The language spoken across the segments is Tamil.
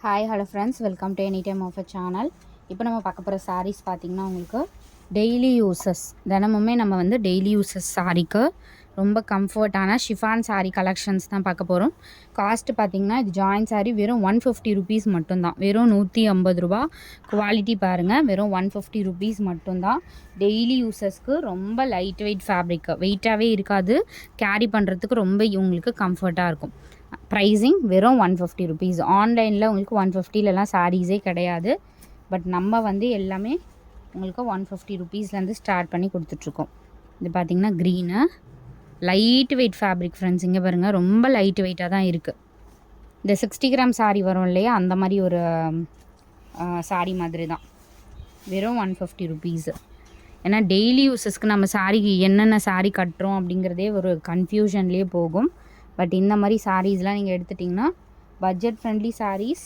Hi hello friends, welcome to any time of a channel. இப்போ நம்ம பார்க்க போகிற சாரீஸ் பார்த்திங்கன்னா உங்களுக்கு டெய்லி யூசஸ், தினமுமே நம்ம வந்து டெய்லி யூசஸ் சாரீக்கு ரொம்ப கம்ஃபர்ட்டான ஷிஃபான் சாரீ கலெக்ஷன்ஸ் தான் பார்க்க போகிறோம். காஸ்ட்டு பார்த்திங்கன்னா இது ஜாயின் சாரீ வெறும் 150 ருபீஸ் மட்டும்தான். வெறும் 150 ரூபா. குவாலிட்டி பாருங்கள், வெறும் 150 ருபீஸ் மட்டும்தான். டெய்லி யூசஸ்க்கு ரொம்ப லைட் வெயிட் ஃபேப்ரிக்கு, வெயிட்டாகவே இருக்காது, கேரி பண்ணுறதுக்கு ரொம்ப உங்களுக்கு கம்ஃபர்ட்டாக இருக்கும். ப்ரைஸிங் வெறும் 150 ருபீஸ். ஆன்லைனில் உங்களுக்கு 150லலாம் சாரீஸே கிடையாது. பட் நம்ம வந்து எல்லாமே உங்களுக்கு 150 ருபீஸ்லேருந்து ஸ்டார்ட் பண்ணி கொடுத்துட்ருக்கோம். இது பார்த்திங்கன்னா green light weight fabric friends. இங்கே பாருங்கள், ரொம்ப லைட் வெயிட்டாக தான் இருக்குது. இந்த 60 கிராம் சாரீ வரும் இல்லையா, அந்த மாதிரி ஒரு சாரீ மாதிரி தான். வெறும் 150 ருபீஸு. ஏன்னா டெய்லி யூஸஸ்க்கு நம்ம சாரீக்கு என்னென்ன சாரீ கட்டுறோம் அப்படிங்கிறதே ஒரு கன்ஃபியூஷன்லேயே போகும். பட் இந்த மாதிரி சாரீஸ்லாம் நீங்கள் எடுத்துட்டிங்கன்னா பட்ஜெட் ஃப்ரெண்ட்லி சாரீஸ்.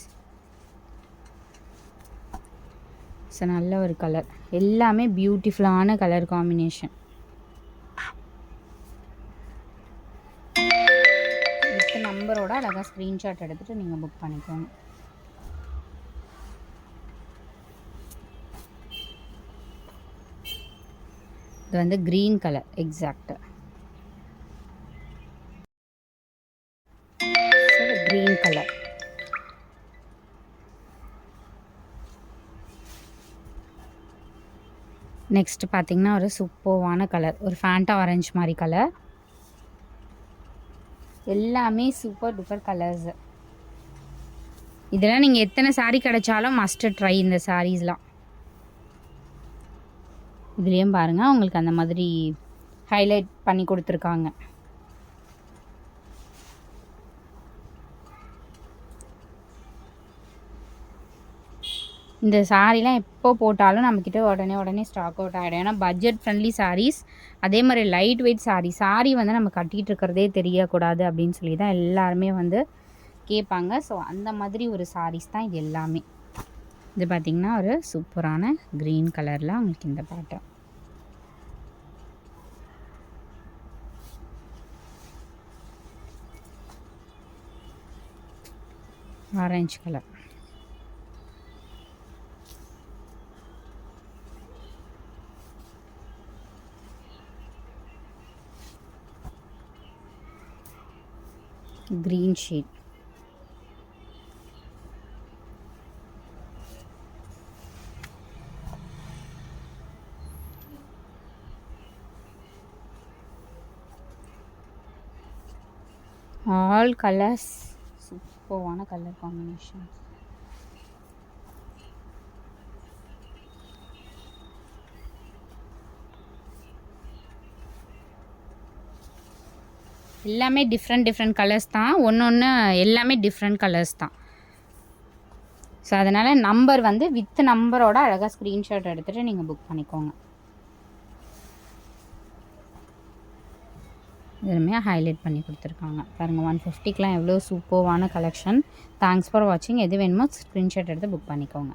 ஸோ நல்ல ஒரு கலர், எல்லாமே பியூட்டிஃபுல்லான கலர் காம்பினேஷன். வித் நம்பரோட அழகாக ஸ்க்ரீன்ஷாட் எடுத்துகிட்டு நீங்கள் புக் பண்ணிக்கோங்க. இது வந்து green colour exact. Green colour. Next பார்த்திங்கன்னா ஒரு சூப்பர்வான கலர், ஒரு ஃபேண்டா ஆரஞ்சு மாதிரி கலர். எல்லாமே சூப்பர் டூப்பர் கலர்ஸு. இதெல்லாம் நீங்கள் எத்தனை சாரீ கிடைச்சாலும் மஸ்ட் ட்ரை இந்த சாரீஸ்லாம். இதுலேயும் பாருங்கள், உங்களுக்கு அந்த மாதிரி ஹைலைட் பண்ணி கொடுத்துருக்காங்க. இந்த சாரீலாம் எப்போ போட்டாலும் நம்மக்கிட்ட உடனே ஸ்டாக் அவுட் ஆகிடும். ஏன்னா பட்ஜெட் ஃப்ரெண்ட்லி சாரீஸ், அதே மாதிரி லைட் வெயிட் சாரீ வந்து நம்ம கட்டிகிட்டு இருக்கிறதே தெரியக்கூடாது அப்படின்னு சொல்லி தான் எல்லாருமே வந்து கேட்பாங்க. ஸோ அந்த மாதிரி ஒரு சாரீஸ் தான் இது எல்லாமே. இது பார்த்திங்கன்னா ஒரு சூப்பரான க்ரீன் கலரில் உங்களுக்கு இந்த pattern. Orange colour. green shade. All colors superவான color combination. எல்லாமே டிஃப்ரெண்ட் கலர்ஸ் தான். ஒன்று எல்லாமே டிஃப்ரெண்ட் கலர்ஸ் தான். ஸோ அதனால் நம்பர் வந்து வித் நம்பரோட அழகாக ஸ்க்ரீன்ஷாட் எடுத்துகிட்டு நீங்கள் புக் பண்ணிக்கோங்க. எதுவுமே ஹைலைட் பண்ணி கொடுத்துருக்காங்க பாருங்கள். 150க்கெலாம் எவ்வளோ சூப்பர்வான கலெக்ஷன். தேங்க்ஸ் ஃபார் வாட்சிங். எது வேணுமோ ஸ்க்ரீன்ஷாட் எடுத்து புக் பண்ணிக்கோங்க.